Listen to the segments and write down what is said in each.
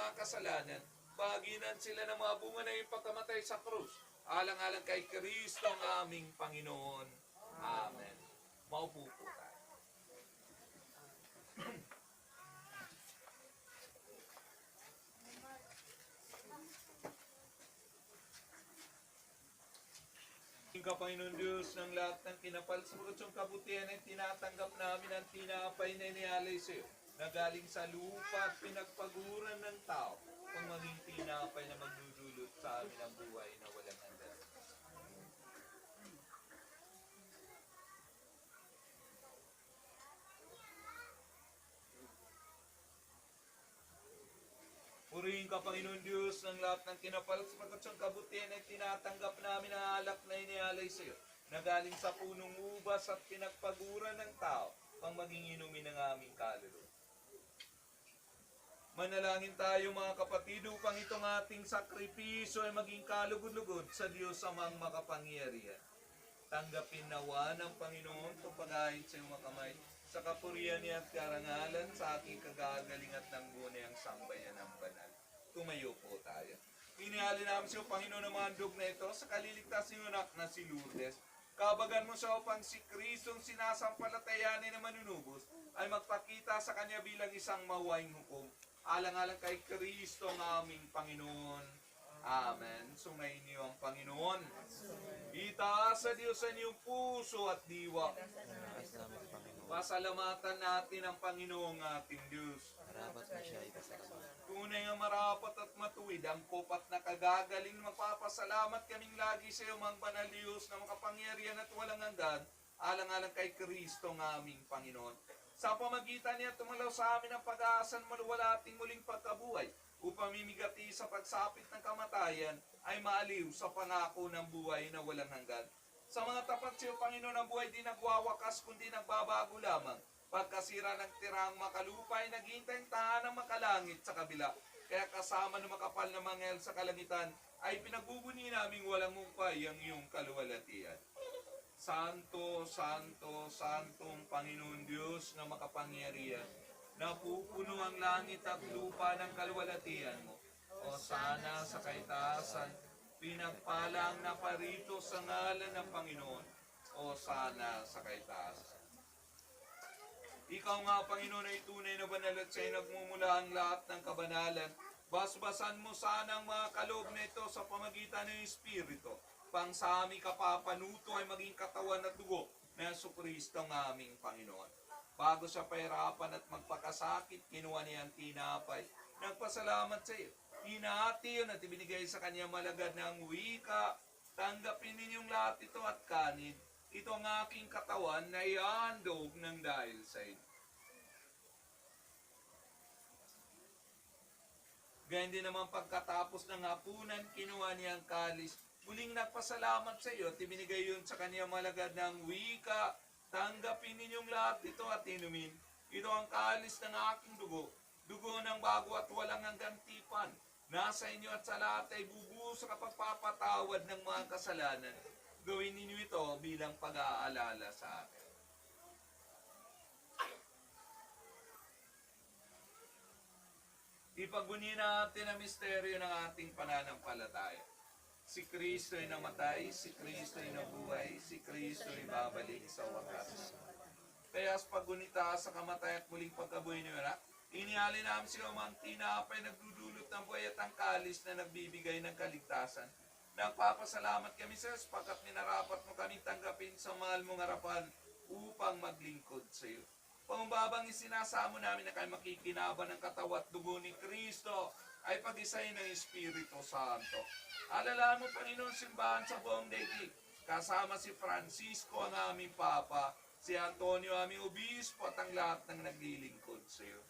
mga kasalanan, baginan sila ng mga bunga na ipagkamatay sa krus. Alang-alang kay Kristo ang aming Panginoon. Amen. Maupo po tayo. Ka, Panginoon Diyos, ng lahat ng kinapal sa yung kabutihan ay tinatanggap namin ang tinapay na inialay sa iyo, na galing sa lupa at pinagpaguran ng tao, kung maging tinapay na magdudulot sa amin ang buhay na walang hanggan. Purihin ka, Panginoon Diyos, ng lahat ng kinapal sa yung kabutihan ay tinatanggap namin ang alak na inialay sa iyo, na galing sa punong ubas at pinagpaguran ng tao, pang maging inumin ng aming kaluluwa. Manalangin tayo mga kapatid upang itong ating sakripisyo ay maging kalugod-lugod sa Diyos amang makapangyarihan. Tanggapin nawa ng Panginoon itong pag-ahit sa iyong makamay, sa kapurihan niya at karangalan, sa aking kagagaling at ng bunayang sambayan ng banal. Tumayo po tayo. Inihalin namin sa iyo, Panginoon, ang mga handog na ito sa kaliligtas ng anak na si Lourdes. Kabagan mo siya upang si Kristong sinasampalatayanin na manunubos ay magpakita sa kanya bilang isang mawaing hukom. Alang-alang kay Kristo ang aming Panginoon. Amen. Sumayin niyo ang Panginoon. Itaas sa Diyos sa inyong puso at diwa. Pasalamatan natin ang Panginoong ating Diyos. Marapat na siya ipasalamatan. Tunay nga marapat at matuwid, ang kupat na kagagaling, magpapasalamat kaming lagi sa iyo, mga banal Diyos na makapangyarihan at walang hanggan, alang-alang kay Kristo ng aming Panginoon. Sa pamagitan niya, tumalaw sa amin ang pag-aasan maluwala ating muling pagkabuhay, upang mimigati sa pagsapit ng kamatayan ay maaliw sa pangako ng buhay na walang hanggan. Sa mga tapat sa iyo, Panginoon, ang buhay di nagwawakas kundi nagbabago lamang. Pagkasira ng tirang makalupa ay naghihintay ang tahanang makalangit sa kabila. Kaya kasama ng makapal na mangel sa kalangitan ay pinagbubuni naming walang hukay ang iyong kaluwalhatian. Santo, Santo, Santong Panginoon Diyos na makapangyarihan, napupuno ang langit at lupa ng kaluwalhatian mo. O sana sa kaitaasan, pinagpalang na parito sa ngalan ng Panginoon. O sana sa kaitaasan. Ikaw nga, Panginoon, ay tunay na banal at sa'yo nagmumula ang lahat ng kabanalan. Basbasan mo sana ang mga kaloob na ito sa pamagitan ng Espiritu, pang sa aming kapapanuto ay maging katawan at dugo na Jesucristo ang aming Panginoon. Bago sa pahirapan at magpakasakit, kinuha niya ang tinapay. Nagpasalamat sa iyo. Hinati yun at ibinigay sa kanya malagad ng wika. Tanggapin ninyong lahat ito at kanin. Ito ang aking katawan na ihandog ng dahil sa inyo. Gayun din naman pagkatapos ng hapunan, kinuha niya ang kalis. Muling nagpasalamat sa iyo at ibinigay yun sa kanya malagad ng wika. Tanggapin ninyong lahat ito at inumin. Ito ang kalis ng aking dugo, dugo ng bago at walang hanggang tipan. Nasa inyo at sa lahat ay bubuo sa kapagpapatawad ng mga kasalanan. Gawin ninyo ito bilang pag-aalala sa akin. Ipagbunyi natin ang misteryo ng ating pananampalataya. Si Kristo ay namatay, si Kristo ay nabuhay, si Kristo ay babalik sa wakas. Kaya sa paggunita sa kamatay at muling pagkabuhay niyo na, inihalin namin sa iyo ang tinapay nagdudulot ng buhay at ang kalis na nagbibigay ng kaligtasan. Nagpapasalamat kami sa iyo sapagkat minarapat mo kami tanggapin sa mahal mong harapan upang maglingkod sa iyo. Pangubabang isinasamo namin na kayo makikinaban ng katawan at dugo ni Kristo ay pag-isay ng Espiritu Santo. Alalaan mo, Panginoon, simbahan sa buong daigdig. Kasama si Francisco, ang aming Papa, si Antonio, aming Obispo, at ang lahat ng naglilingkod sa iyo.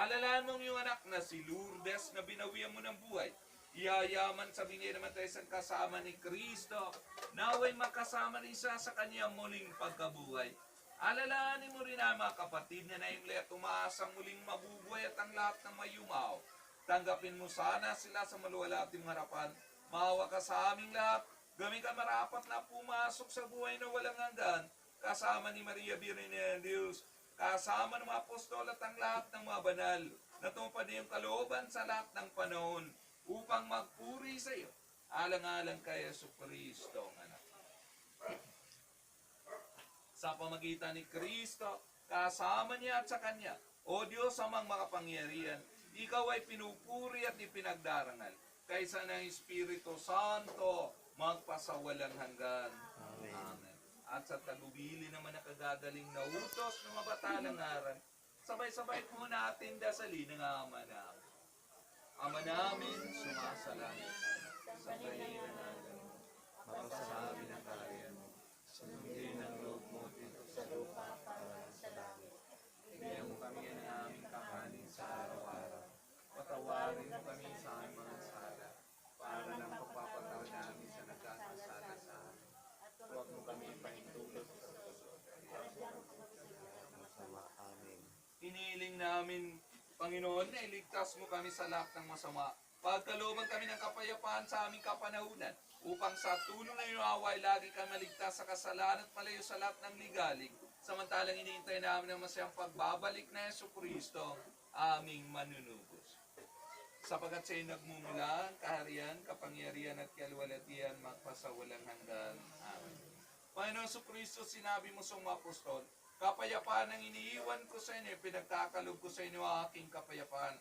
Alalaan mo ang iyong anak na si Lourdes na binawian mo ng buhay. Iyayaman sa bingay naman tayo sa kasama ni Kristo. Naway makasama rin siya sa kanyang muling pagkabuhay. Alalahanin mo rin ang mga kapatid na naimli at umaasang muling mabubuhay at ang lahat ng mayumaw. Tanggapin mo sana sila sa maluwalhating harapan. Maawa ka sa aming lahat. Gawin ka marapat na pumasok sa buhay na walang hanggan. Kasama ni Maria Birhen ng Diyos. Kasama ng mga apostol at ang lahat ng mga banal. natupad na yung kalooban sa lahat ng panahon upang magpuri sa iyo, alang-alang kay Jesucristo, ang anak. Sa pamagitan ni Kristo, kasama niya at sa Kanya, O Diyos amang makapangyarihan, ikaw ay pinupuri at ipinagdarangal, kaysa ng Espiritu Santo, magpasawalang hanggan. Amen. Amen. At sa tagubili naman na kagagaling na utos ng mabatalang aral, sabay-sabay po natin dasalin ng Ama namin. Ama namin, sumasalangit ka, sambahin natin, mapasabi ng kaharian mo, sundin ang loob mo dito sa lupa para sa langit. Bigyan mo kami ng aming kakanin sa araw-araw. Patawarin mo kami sa aming mga sala, para ng pagpapatawad namin sa nagkakasala sa amin. Huwag mo kami pahintulot sa Masama. Amen. Iniling namin, Panginoon, na iligtas mo kami sa lahat ng masama. Pagkalooban kami ng kapayapaan sa aming kapanahunan, upang sa tulong ng iyong away, lagi kami maligtas sa kasalanan at malayo sa lahat ng ligalig. Samantalang iniintay namin ang masayang pagbabalik na Jesucristo, aming manunubos. Sapagat sa'yo nagmumula ang kaharian, kapangyarihan at kaluwalhatian magpasawalang hanggan. Amen. Panginoon Jesucristo, sinabi mo sa mga apostol, kapayapaan ang iniiwan ko sa inyo, pinagkakalob ko sa inyo ang aking kapayapaan.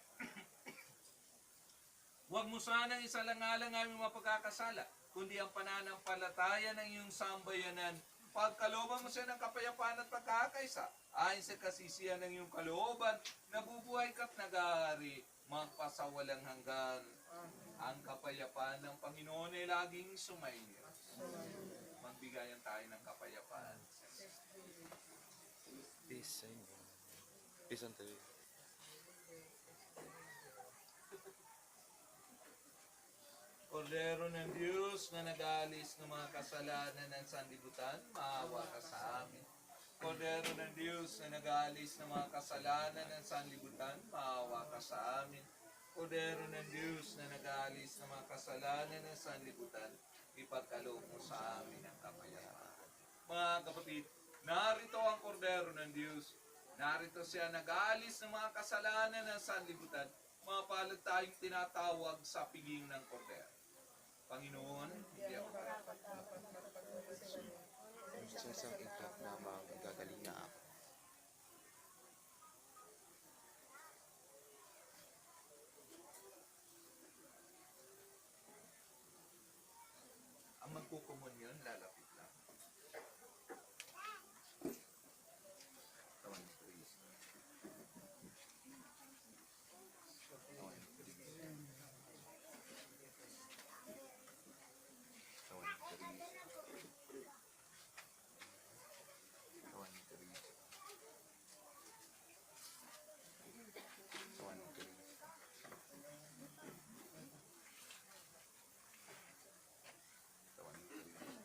Huwag mo sanang isalang-alang aming mapagkakasala, kundi ang pananampalataya ng iyong sambayanan. Pagkalooban mo siya ng kapayapaan at pagkakaisa, ayon sa kasisiyan ng iyong kalooban, nabubuhay ka't nag-aari, magpasawalang hanggan. Ang kapayapaan ng Panginoon ay laging sumainyo. Magbigayan tayo ng kapayapaan. Peace sa inyo. Peace unto you. Kordero ng Diyos na nag-aalis ng mga kasalanan ng sanlibutan, maawa ka sa amin. Kordero ng Diyos na nag-aalis ng mga kasalanan ng sanlibutan, maawa ka sa amin. Kordero ng Diyos na nag-aalis ng mga kasalanan ng sanlibutan, ipagkaloob mo sa amin ang kapayapaan. Mga kapatid, narito ang Kordero ng Diyos. Narito siya nag-aalis ng mga kasalanan ng sanlibutan, mga palad tayong tinatawag sa piling ng Kordero. Panginoon, hindi ako Sa isang ikat na magagaling na ako. ang magkukumunyon, lalapit lang. Tawan ni Kristo. Tawan ni Kristo. Tawan ni Kristo. Tawan ni Kristo. Tawan ni Kristo. Tawan ni Kristo.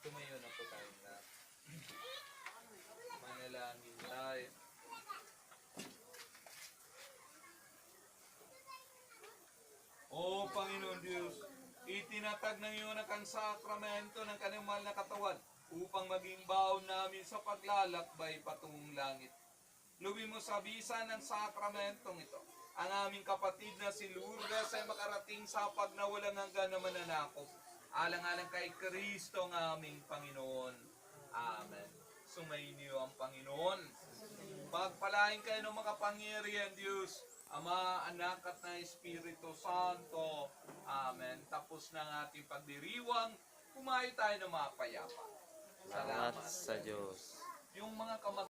Tumayo na po tayo na manalangin tayo. O Panginoon Diyos, itinatag ng iyo na kang sakramento ng kanyang mahal na katawan upang maging baon namin sa paglalakbay patungong langit. Lubi mo sa bisa ng sakramentong ito. Ang aming kapatid na si Lourdes ay makarating sa pagnawalang hanggan na mananakop. Alang-alang kay Kristo ng aming Panginoon. Amen. Sumainyo ang Panginoon. Pagpalain kayo ng makapangyarihan Diyos, Ama, Anak at na Espiritu Santo. Amen. Tapos na ang ating pagdiriwang, kumain tayo ng mapayapa. Salamat sa Diyos. Yung mga kamag